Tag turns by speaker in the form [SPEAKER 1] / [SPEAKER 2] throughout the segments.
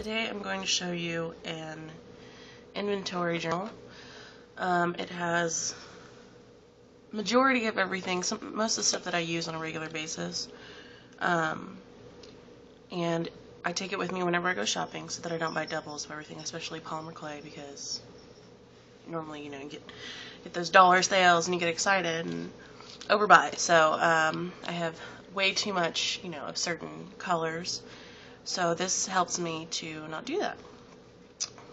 [SPEAKER 1] Today I'm going to show you an inventory journal. It has majority of everything, most of the stuff that I use on a regular basis, and I take it with me whenever I go shopping so that I don't buy doubles of everything, especially polymer clay, because normally, you get those dollar sales and you get excited and overbuy. So I have way too much, of certain colors. So this helps me to not do that.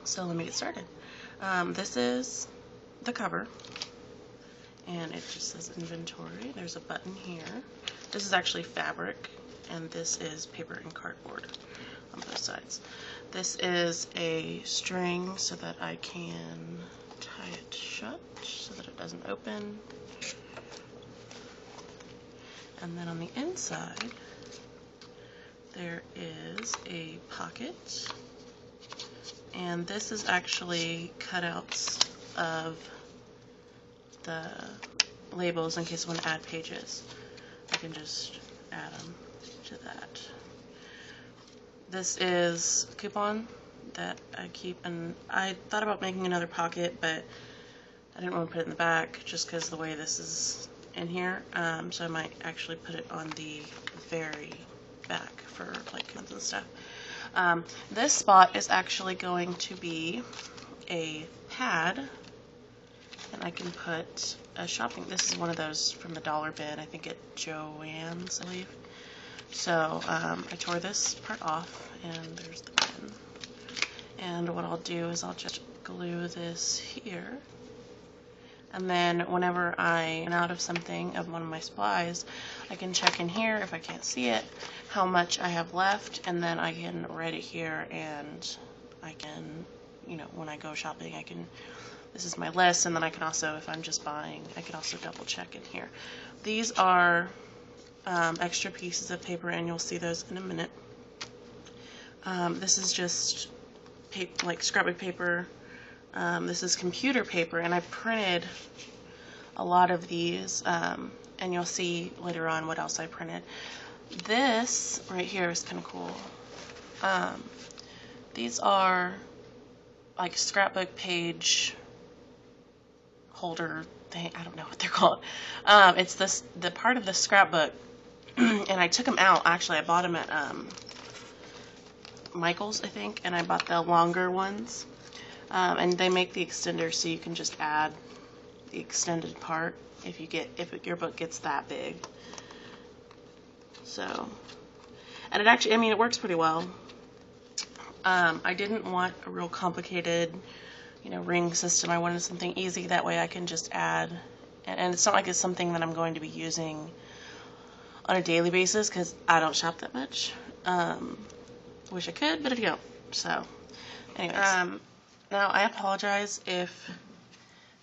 [SPEAKER 1] So let me get started. This is the cover, and it just says inventory. There's a button here. This is actually fabric, and this is paper and cardboard on both sides. This is a string so that I can tie it shut so that it doesn't open. And then on the inside, there is a pocket, and this is actually cutouts of the labels in case I want to add pages. I can just add them to that. This is a coupon that I keep, and I thought about making another pocket, but I didn't want to put it in the back just because the way this is in here, so I might actually put it on the very back for like coupons and stuff. This spot is actually going to be a pad, and I can put a shopping. This is one of those from the dollar bin, I think at Joann's, I believe. So I tore this part off, and there's the bin. And what I'll do is I'll just glue this here. And then whenever I run out of something, of one of my supplies, I can check in here if I can't see it, how much I have left, and then I can write it here, and I can, when I go shopping, this is my list, and then I can also, if I'm just buying, I can also double check in here. These are extra pieces of paper, and you'll see those in a minute. This is just like scrapbook paper. This is computer paper, and I printed a lot of these, and you'll see later on what else I printed. This right here is kind of cool. These are like scrapbook page holder thing. I don't know what they're called. It's the part of the scrapbook, and I took them out. Actually, I bought them at Michael's, I think, and I bought the longer ones. And they make the extender so you can just add the extended part if your book gets that big. So, and it actually, it works pretty well. I didn't want a real complicated, ring system. I wanted something easy, that way I can just add, and it's not like it's something that I'm going to be using on a daily basis because I don't shop that much. Wish I could, but I don't. So, anyways. Now, I apologize if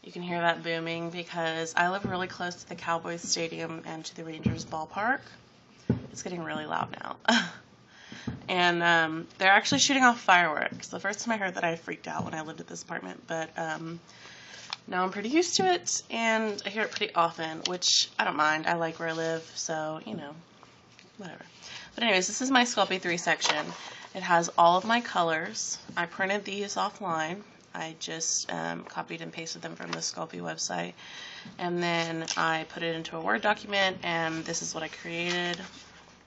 [SPEAKER 1] you can hear that booming because I live really close to the Cowboys Stadium and to the Rangers ballpark. It's getting really loud now. And they're actually shooting off fireworks. The first time I heard that, I freaked out when I lived at this apartment, but now I'm pretty used to it, and I hear it pretty often, which I don't mind. I like where I live, so, whatever. But anyways, this is my Sculpey 3 section. It has all of my colors. I printed these offline. I just copied and pasted them from the Sculpey website. And then I put it into a Word document, and this is what I created.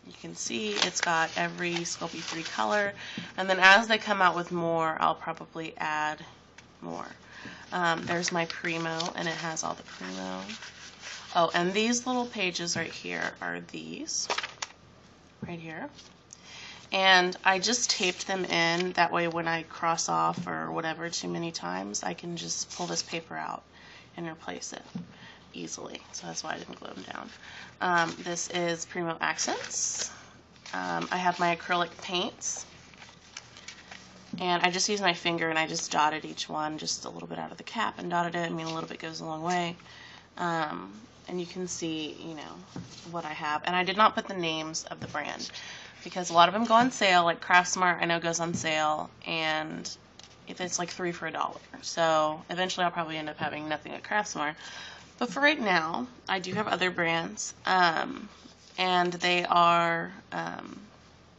[SPEAKER 1] You can see it's got every Sculpey 3 color. And then as they come out with more, I'll probably add more. There's my Primo, and it has all the Primo. Oh, and these little pages right here are these. Right here. And I just taped them in, that way when I cross off or whatever too many times, I can just pull this paper out and replace it easily. So that's why I didn't glue them down. This is Primo Accents. I have my acrylic paints, and I just used my finger and I just dotted each one just a little bit out of the cap and dotted it. A little bit goes a long way. And you can see, what I have. And I did not put the names of the brand, because a lot of them go on sale, like Craftsmart I know goes on sale, and if it's like 3 for $1. So eventually I'll probably end up having nothing at Craftsmart. But for right now, I do have other brands, and they are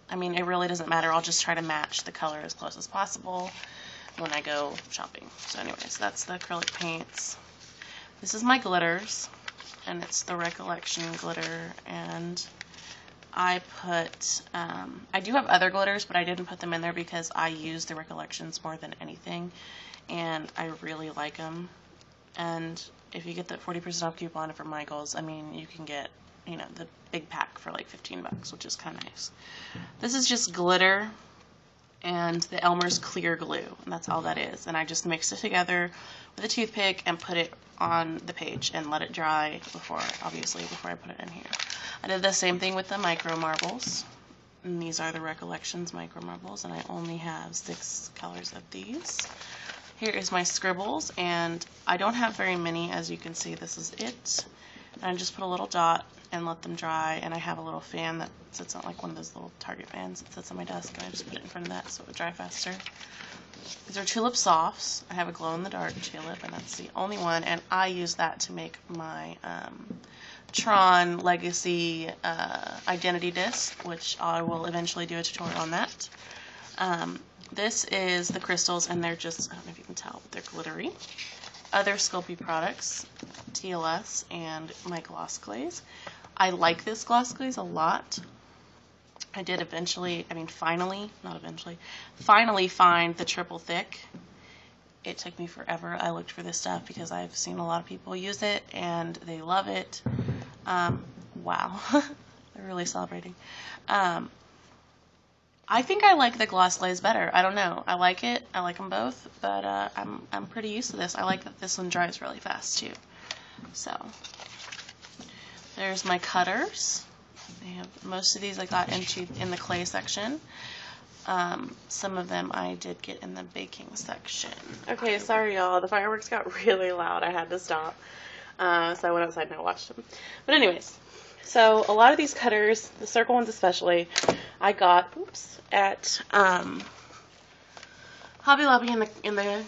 [SPEAKER 1] I mean, it really doesn't matter. I'll just try to match the color as close as possible when I go shopping. So anyways, that's the acrylic paints. This is my glitters, and it's the Recollection glitter, and I put, I do have other glitters, but I didn't put them in there because I use the Recollections more than anything, and I really like them. And if you get that 40% off coupon from Michael's, I mean, you can get, you know, the big pack for like 15 bucks, which is kind of nice. This is just glitter and the Elmer's clear glue, and that's all that is. And I just mixed it together with a toothpick and put it on the page and let it dry before I put it in here. I did the same thing with the micro marbles, and these are the Recollections micro marbles, and I only have 6 colors of these. Here is my scribbles, and I don't have very many, as you can see. This is it. And I just put a little dot and let them dry, and I have a little fan that sits on, like one of those little Target fans that sits on my desk, and I just put it in front of that so it would dry faster. These are Tulip Softs. I have a glow-in-the-dark tulip, and that's the only one, and I use that to make my Tron Legacy identity disc, which I will eventually do a tutorial on that. This is the crystals, and they're just, I don't know if you can tell, but they're glittery. Other Sculpey products, TLS, and my gloss glaze. I like this gloss glaze a lot. I did finally find the triple thick. It took me forever. I looked for this stuff because I've seen a lot of people use it, and they love it. Wow. They're really celebrating. I think I like the gloss glaze better. I don't know. I like it. I like them both, but I'm pretty used to this. I like that this one dries really fast too. So there's my cutters. I have most of these I got in the clay section. Some of them I did get in the baking section. Okay, sorry y'all. The fireworks got really loud. I had to stop. So I went outside and I watched them. But anyways, so a lot of these cutters, the circle ones especially, I got at Hobby Lobby in the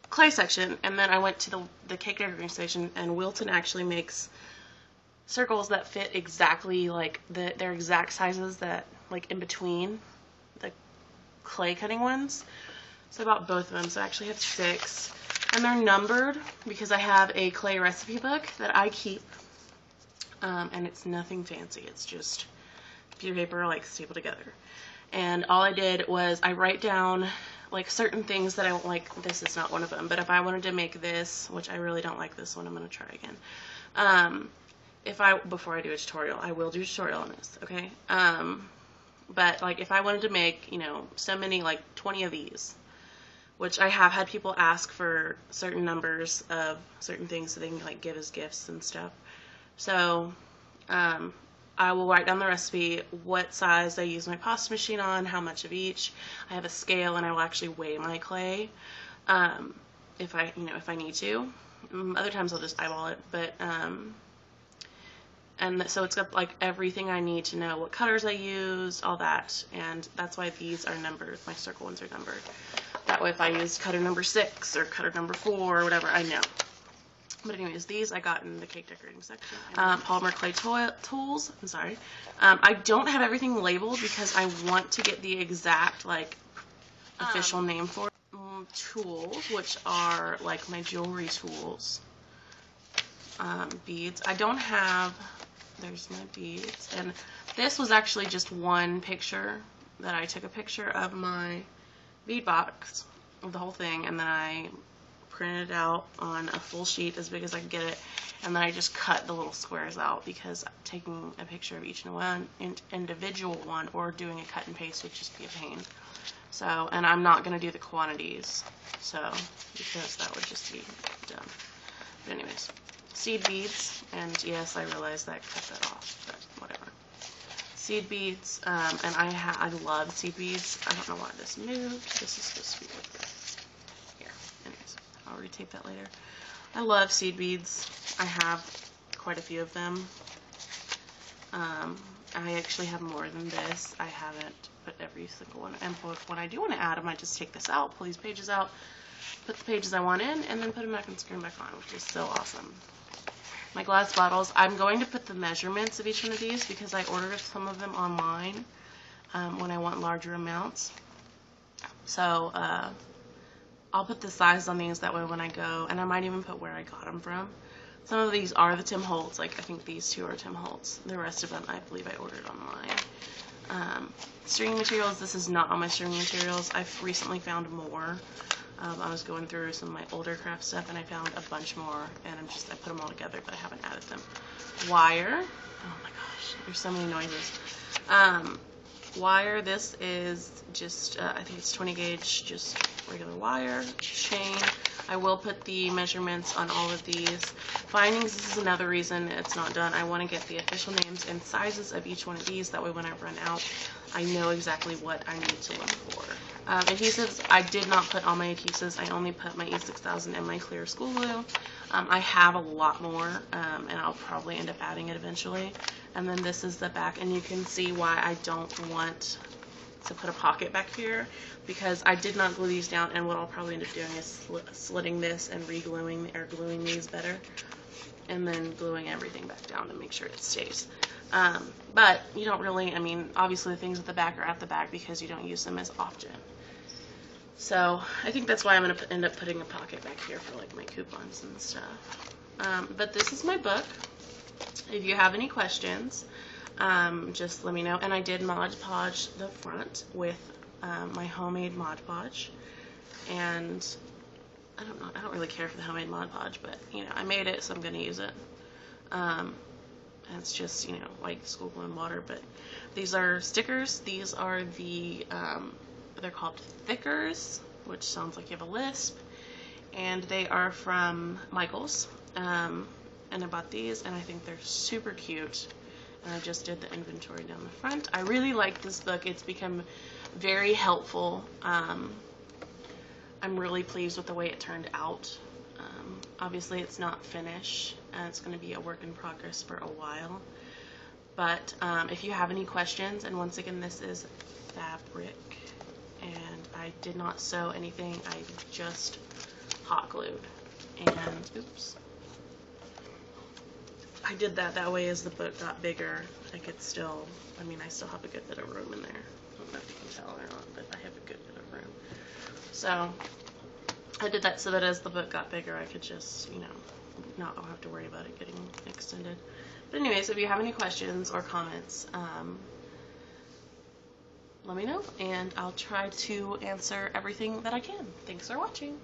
[SPEAKER 1] clay section, and then I went to the cake decorating station, and Wilton actually makes circles that fit exactly like their exact sizes that like in between the clay cutting ones. So I bought both of them. So I actually have 6, and they're numbered because I have a clay recipe book that I keep, and it's nothing fancy. It's just pewter paper like stapled together. And all I did was I write down like certain things that I don't like. This is not one of them, but if I wanted to make this, which I really don't like this one, I'm going to try again. Before I do a tutorial, I will do a tutorial on this, okay? But like if I wanted to make, you know, so many, like 20 of these, which I have had people ask for certain numbers of certain things so they can like give as gifts and stuff. So, I will write down the recipe, what size I use my pasta machine on, how much of each. I have a scale, and I will actually weigh my clay if I need to. Other times I'll just eyeball it, but and so it's got like everything I need to know, what colors I use, all that, and that's why these are numbered. My circle ones are numbered. That way, if I use cutter number 6 or cutter number 4 or whatever, I know. But anyways, these I got in the cake decorating section. Polymer clay tools. I'm sorry. I don't have everything labeled because I want to get the exact like official name for it. Tools, which are like my jewelry tools. Beads. I don't have. There's my beads, and this was actually just one picture that I took a picture of my bead box of the whole thing, and then I printed it out on a full sheet as big as I could get it, and then I just cut the little squares out because taking a picture of each individual one or doing a cut and paste would just be a pain. So, and I'm not going to do the quantities, so, because that would just be dumb. But anyways, seed beads, and yes, I realized that I cut that off, but whatever. Seed beads, and I love seed beads. I don't know why this moved. This is supposed to be like this. Here, anyways. I'll retape that later. I love seed beads. I have quite a few of them. I actually have more than this. I haven't put every single one. And when I do want to add them, I just take this out, pull these pages out, put the pages I want in, and then put them back and screw them back on, which is so awesome. My glass bottles. I'm going to put the measurements of each one of these because I ordered some of them online. when I want larger amounts. So I'll put the size on these, that way when I go, and I might even put where I got them from. Some of these are the Tim Holtz, like I think these two are Tim Holtz. The rest of them I believe I ordered online. Stringing materials, this is not on my stringing materials. I've recently found more. I was going through some of my older craft stuff and I found a bunch more, and I put them all together, but I haven't added them. Wire, oh my gosh, there's so many noises. Wire, this is just, I think it's 20 gauge, just regular wire, chain. I will put the measurements on all of these. Bindings, this is another reason it's not done. I want to get the official names and sizes of each one of these, that way when I run out, I know exactly what I need to look for. Adhesives, I did not put all my adhesives. I only put my E6000 and my clear school glue. I have a lot more, and I'll probably end up adding it eventually. And then this is the back, and you can see why I don't want to put a pocket back here, because I did not glue these down, and what I'll probably end up doing is slitting this and re-gluing or gluing these better, and then gluing everything back down to make sure it stays. But you don't really, I mean, obviously the things at the back are at the back because you don't use them as often. So I think that's why I'm going to end up putting a pocket back here for like my coupons and stuff. But this is my book. If you have any questions, just let me know. And I did Mod Podge the front with my homemade Mod Podge. And I don't know, I don't really care for the homemade Mod Podge, but you know, I made it, so I'm going to use it. And it's just, you know, like school glue and water. But these are stickers. These are the, they're called Thickers, which sounds like you have a lisp. And they are from Michaels. And I bought these, and I think they're super cute. And I just did the inventory down the front. I really like this book. It's become very helpful. I'm really pleased with the way it turned out. Obviously, it's not finished, and it's going to be a work in progress for a while. But if you have any questions, and once again, this is fabric, and I did not sew anything. I just hot glued. And, oops. I did that way as the book got bigger. I could still, I mean, I still have a good bit of room in there. I don't know if you can tell or not, but I have a good bit of room. So I did that so that as the book got bigger, I could just, you know, not have to worry about it getting extended. But anyways, if you have any questions or comments, let me know, and I'll try to answer everything that I can. Thanks for watching.